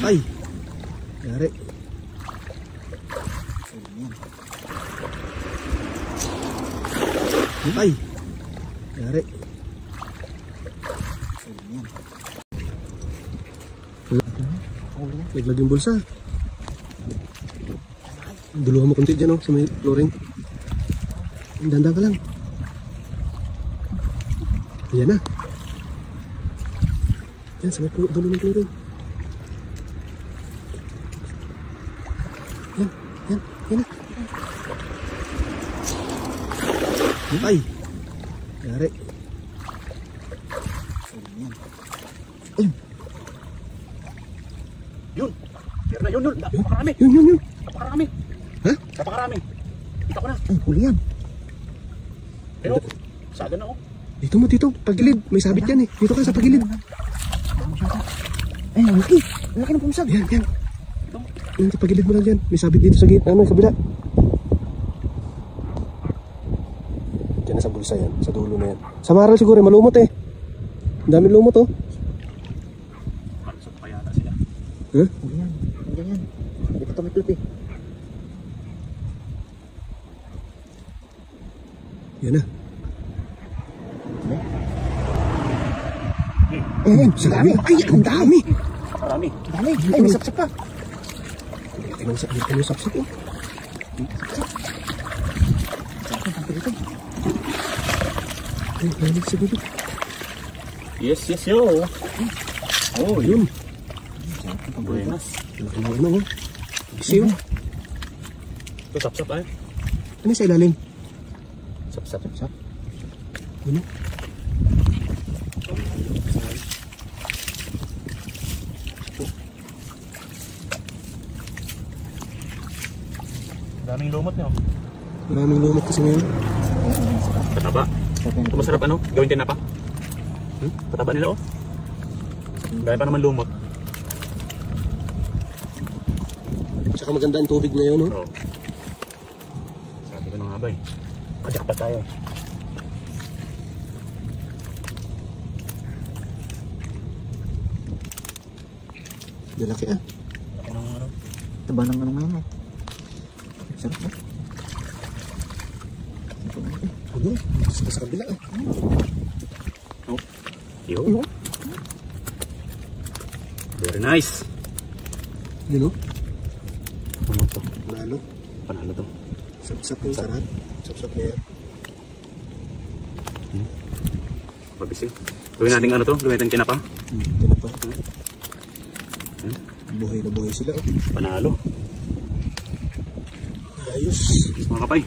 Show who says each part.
Speaker 1: Ay! Yari. Ay! Yari. Naglag yung bulsa. Duluhan mo konti dyan, oh, sa may flooring. Danda ka lang. Ayan na. Yan, sa may dulo ng flooring. Yan, yan, yan na. Ay! Yari. Ay!
Speaker 2: Yun! Meron na, yun! Napakarami!
Speaker 1: Yun!
Speaker 2: Napakarami!
Speaker 1: Ha?
Speaker 2: Napakarami! Kita ko na!
Speaker 1: Ay, huli yan.
Speaker 2: Pero, saga na, oh.
Speaker 1: Dito, pagilid. May sabit yan eh. Dito ka sa pagilid.
Speaker 3: Ay, laki. Laki ng pumusag.
Speaker 1: Yan. Yan, sa pagilid mo lang dyan. May sabit dito sa gitna. Ano, kabila. Diyan na sa bulsa yan. Sa dulo na yan. Sa maral siguro, malumot eh. Ang daming lumot oh.
Speaker 2: Pansok pa yata sila.
Speaker 1: Huh?
Speaker 3: Yan. Yan. Hindi pa tumiklop eh.
Speaker 1: Yan na.
Speaker 3: Ayan, dami. Ay, ang dami.
Speaker 2: Marami.
Speaker 3: Dami. Ay, may sapsap pa.
Speaker 1: Yung sapsap oh. Ay, nalig sa gulo.
Speaker 2: Yes, yo.
Speaker 1: Oh, yun.
Speaker 2: Buenas.
Speaker 1: Ano oh. Siyo.
Speaker 2: Ito, sap-sap ay.
Speaker 1: Ano sa ilalim?
Speaker 2: Sap-sap.
Speaker 1: Ano?
Speaker 2: Daming lumot niyo.
Speaker 1: Maraming lumot kasi ngayon.
Speaker 2: Pataba. Ito masarap ano? Gawin din na pa. Pataba nila oh. Gaya pa naman lumot.
Speaker 1: Tsaka maganda ang tubig ngayon oh.
Speaker 2: Oo. Sabi ko na nga ba eh. Padyak pa tayo.
Speaker 1: Lalaki ah.
Speaker 2: Ako nang ano.
Speaker 3: Taba ng ano ngayon eh. Sarap ba?
Speaker 1: Ano? Sa kabila ah.
Speaker 2: Oh. Yo. Very nice.
Speaker 1: Yun oh.
Speaker 2: Ano to?
Speaker 1: Panalo.
Speaker 2: Panalo to.
Speaker 1: Sapsap yung sarap. Sapsap na yan.
Speaker 2: Pabising. Gawin natin ano to? Gawin natin kinapa.
Speaker 1: Ito na pa. Buhay na buhay sila oh.
Speaker 2: Panalo.
Speaker 1: Ayos.
Speaker 2: Mga kapay.